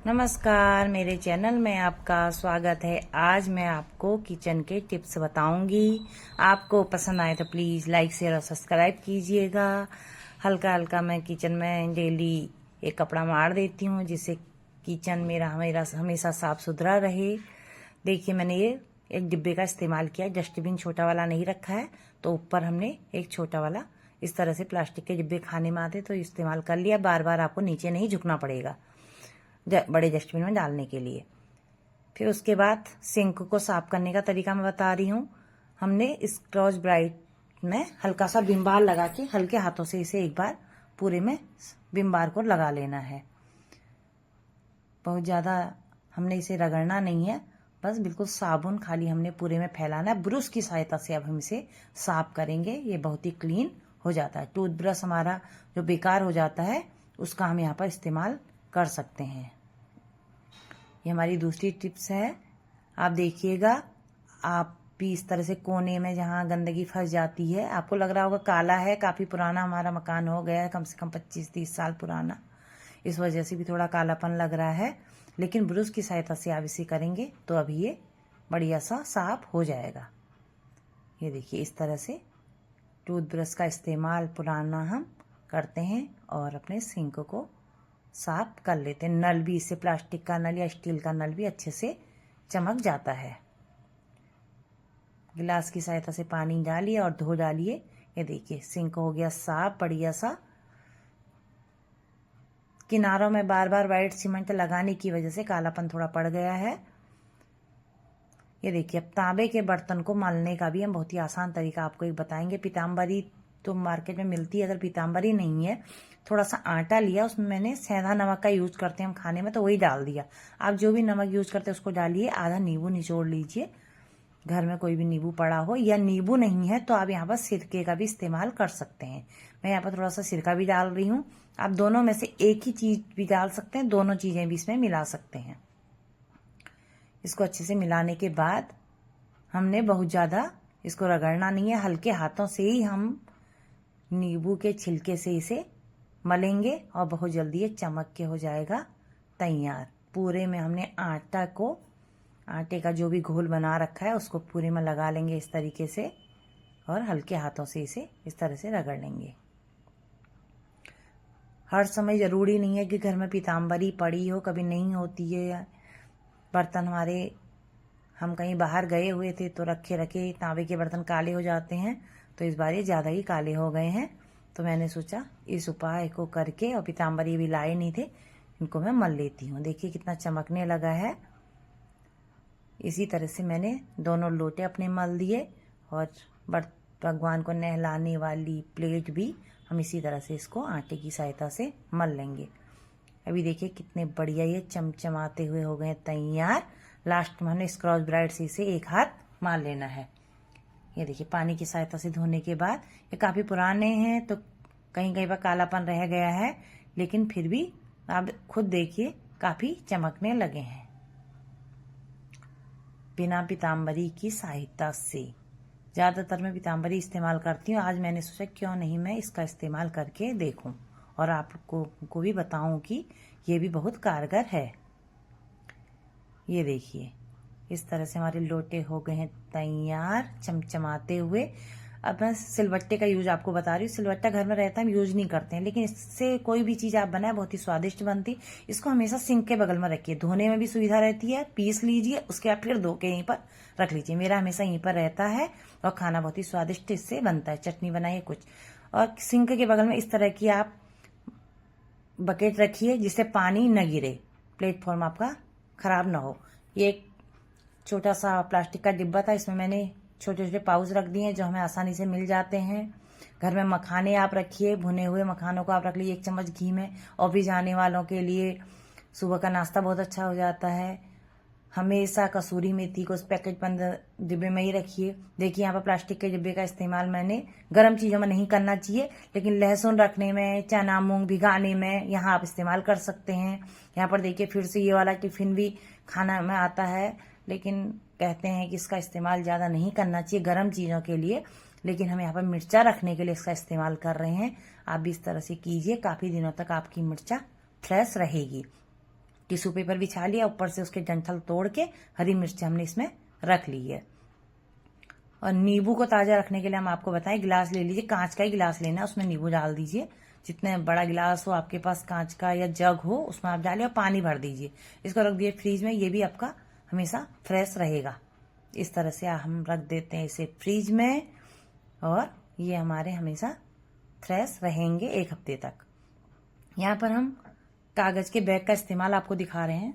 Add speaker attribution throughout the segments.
Speaker 1: नमस्कार, मेरे चैनल में आपका स्वागत है। आज मैं आपको किचन के टिप्स बताऊंगी। आपको पसंद आए तो प्लीज़ लाइक शेयर और सब्सक्राइब कीजिएगा। हल्का हल्का मैं किचन में डेली एक कपड़ा मार देती हूँ जिससे किचन मेरा हमेशा साफ सुथरा रहे। देखिए, मैंने ये एक डिब्बे का इस्तेमाल किया। डस्टबिन छोटा वाला नहीं रखा है, तो ऊपर हमने एक छोटा वाला इस तरह से प्लास्टिक के डिब्बे खाने में आते तो इस्तेमाल कर लिया। बार बार आपको नीचे नहीं झुकना पड़ेगा बड़े डस्टबिन में डालने के लिए। फिर उसके बाद सिंक को साफ करने का तरीका मैं बता रही हूँ। हमने स्क्रॉच ब्राइट में हल्का सा विम बार लगा के हल्के हाथों से इसे एक बार पूरे में विम बार को लगा लेना है। बहुत ज़्यादा हमने इसे रगड़ना नहीं है, बस बिल्कुल साबुन खाली हमने पूरे में फैलाना है। ब्रश की सहायता से अब हम इसे साफ करेंगे। ये बहुत ही क्लीन हो जाता है। टूथब्रश हमारा जो बेकार हो जाता है उसका हम यहाँ पर इस्तेमाल कर सकते हैं। ये हमारी दूसरी टिप्स है। आप देखिएगा, आप भी इस तरह से कोने में जहाँ गंदगी फंस जाती है, आपको लग रहा होगा काला है, काफ़ी पुराना हमारा मकान हो गया है, कम से कम 25-30 साल पुराना, इस वजह से भी थोड़ा कालापन लग रहा है। लेकिन ब्रश की सहायता से आप इसे करेंगे तो अभी ये बढ़िया सा साफ हो जाएगा। ये देखिए, इस तरह से टूथब्रश का इस्तेमाल पुराना हम करते हैं और अपने सिंक को साफ कर लेते हैं। नल भी इससे, प्लास्टिक का नल या स्टील का नल भी अच्छे से चमक जाता है। गिलास की सहायता से पानी डालिए और धो डालिए। ये देखिए, सिंक हो गया साफ बढ़िया सा। किनारों में बार बार वाइट सीमेंट लगाने की वजह से कालापन थोड़ा पड़ गया है। ये देखिए, अब तांबे के बर्तन को मलने का भी हम बहुत ही आसान तरीका आपको एक बताएंगे। पीताम्बरी तो मार्केट में मिलती है, अगर पीताम्बरी नहीं है, थोड़ा सा आटा लिया, उसमें मैंने सेंधा नमक का यूज करते हैं हम खाने में, तो वही डाल दिया। आप जो भी नमक यूज करते हैं उसको डालिए। आधा नींबू निचोड़ लीजिए, घर में कोई भी नींबू पड़ा हो, या नींबू नहीं है तो आप यहाँ पर सिरके का भी इस्तेमाल कर सकते हैं। मैं यहाँ पर थोड़ा सा सिरका भी डाल रही हूँ। आप दोनों में से एक ही चीज भी डाल सकते हैं, दोनों चीजें भी इसमें मिला सकते हैं। इसको अच्छे से मिलाने के बाद हमने बहुत ज़्यादा इसको रगड़ना नहीं है, हल्के हाथों से ही हम नींबू के छिलके से इसे मलेंगे और बहुत जल्दी ये चमक के हो जाएगा तैयार। पूरे में हमने आटे का जो भी घोल बना रखा है उसको पूरे में लगा लेंगे इस तरीके से और हल्के हाथों से इसे इस तरह से रगड़ लेंगे। हर समय ज़रूरी नहीं है कि घर में पीताम्बरी पड़ी हो, कभी नहीं होती है। बर्तन हमारे, हम कहीं बाहर गए हुए थे तो रखे रखे तांबे के बर्तन काले हो जाते हैं, तो इस बार ये ज़्यादा ही काले हो गए हैं। तो मैंने सोचा इस उपाय को करके, और पीताम्बरी भी लाए नहीं थे, इनको मैं मल लेती हूँ। देखिए कितना चमकने लगा है। इसी तरह से मैंने दोनों लोटे अपने मल दिए और भगवान को नहलाने वाली प्लेट भी हम इसी तरह से इसको आटे की सहायता से मल लेंगे। अभी देखिए कितने बढ़िया ये चमचमाते हुए हो गए तैयार। लास्ट में हमने स्क्रॉच ब्राइट से इसे एक हाथ मार लेना है। ये देखिए, पानी की सहायता से धोने के बाद ये काफ़ी पुराने हैं तो कहीं कहीं पर कालापन रह गया है, लेकिन फिर भी आप खुद देखिए काफ़ी चमकने लगे हैं बिना पीताम्बरी की सहायता से। ज़्यादातर मैं पीताम्बरी इस्तेमाल करती हूँ। आज मैंने सोचा क्यों नहीं मैं इसका इस्तेमाल करके देखूँ और आपको को भी बताऊँ कि ये भी बहुत कारगर है। ये देखिए, इस तरह से हमारे लोटे हो गए हैं तैयार चमचमाते हुए। अब मैं सिलबट्टे का यूज आपको बता रही हूँ। सिलबट्टा घर में रहता है, हम यूज नहीं करते हैं, लेकिन इससे कोई भी चीज़ आप बनाए बहुत ही स्वादिष्ट बनती। इसको हमेशा सिंक के बगल में रखिए, धोने में भी सुविधा रहती है। पीस लीजिए, उसके बाद फिर धो के यहीं पर रख लीजिए। मेरा हमेशा यहीं पर रहता है और खाना बहुत ही स्वादिष्ट इससे बनता है। चटनी बनाइए कुछ, और सिंक के बगल में इस तरह की आप बकेट रखिए जिससे पानी न गिरे, प्लेटफॉर्म आपका खराब ना हो। ये एक छोटा सा प्लास्टिक का डिब्बा था, इसमें मैंने छोटे छोटे पाउच रख दिए हैं जो हमें आसानी से मिल जाते हैं। घर में मखाने आप रखिए, भुने हुए मखानों को आप रख लीजिए 1 चम्मच घी में। ऑफिस जाने वालों के लिए सुबह का नाश्ता बहुत अच्छा हो जाता है। हमेशा कसूरी मेथी को उस पैकेट बंद डिब्बे में ही रखिए। देखिए, यहाँ पर प्लास्टिक के डिब्बे का इस्तेमाल मैंने गर्म चीज़ों में नहीं करना चाहिए, लेकिन लहसुन रखने में, चना मूंग भिगाने में यहाँ आप इस्तेमाल कर सकते हैं। यहाँ पर देखिए, फिर से ये वाला टिफिन भी खाना में आता है, लेकिन कहते हैं कि इसका इस्तेमाल ज़्यादा नहीं करना चाहिए गर्म चीज़ों के लिए, लेकिन हम यहाँ पर मिर्चा रखने के लिए इसका इस्तेमाल कर रहे हैं। आप भी इस तरह से कीजिए, काफ़ी दिनों तक आपकी मिर्चा फ्रेश रहेगी। टिश्यू पेपर बिछा लिया, ऊपर से उसके डंठल तोड़ के हरी मिर्च हमने इसमें रख ली है। और नींबू को ताजा रखने के लिए हम आपको बताएं, गिलास ले लीजिए, कांच का ही गिलास लेना है, उसमें नींबू डाल दीजिए। जितने बड़ा गिलास हो आपके पास कांच का या जग हो उसमें आप डालिए और पानी भर दीजिए। इसको रख दिए फ्रीज में, ये भी आपका हमेशा फ्रेश रहेगा। इस तरह से हम रख देते हैं इसे फ्रीज में और ये हमारे हमेशा फ्रेश रहेंगे 1 हफ्ते तक। यहाँ पर हम कागज के बैग का इस्तेमाल आपको दिखा रहे हैं।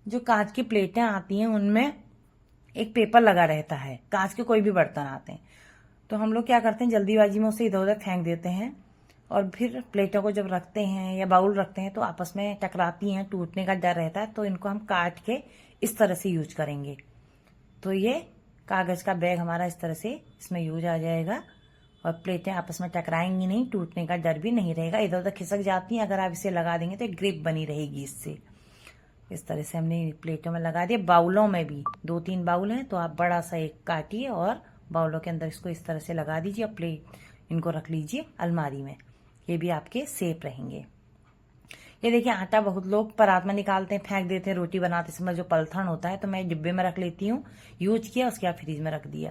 Speaker 1: जो कांच की प्लेटें आती हैं उनमें एक पेपर लगा रहता है, कांच के कोई भी बर्तन आते हैं तो हम लोग क्या करते हैं, जल्दीबाजी में उसे इधर उधर फेंक देते हैं और फिर प्लेटों को जब रखते हैं या बाउल रखते हैं तो आपस में टकराती हैं, टूटने का डर रहता है। तो इनको हम काट के इस तरह से यूज करेंगे तो ये कागज का बैग हमारा इस तरह से इसमें यूज आ जाएगा और प्लेटें आपस में टकराएंगी नहीं, टूटने का डर भी नहीं रहेगा, इधर उधर खिसक जाती हैं। अगर आप इसे लगा देंगे तो एक ग्रिप बनी रहेगी इससे। इस तरह से हमने प्लेटों में लगा दिया। बाउलों में भी 2-3 बाउल हैं तो आप बड़ा सा एक काटिए और बाउलों के अंदर इसको इस तरह से लगा दीजिए और प्लेट इनको रख लीजिए अलमारी में, ये भी आपके सेफ रहेंगे। ये देखिए आटा बहुत लोग परात में निकालते हैं, फेंक देते हैं रोटी बनाते समय जो पलथन होता है, तो मैं डिब्बे में रख लेती हूँ। यूज किया उसके बाद फ्रीज में रख दिया।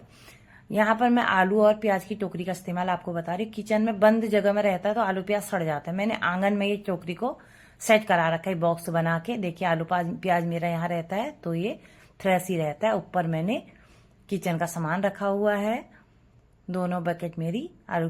Speaker 1: यहाँ पर मैं आलू और प्याज की टोकरी का इस्तेमाल आपको बता रही हूँ। किचन में बंद जगह में रहता है तो आलू प्याज सड़ जाता है। मैंने आंगन में ये टोकरी को सेट करा रखा है बॉक्स बना के। देखिए आलू प्याज मेरा यहाँ रहता है तो ये फ्रेश ही रहता है। ऊपर मैंने किचन का सामान रखा हुआ है, दोनों बकेट मेरी आलू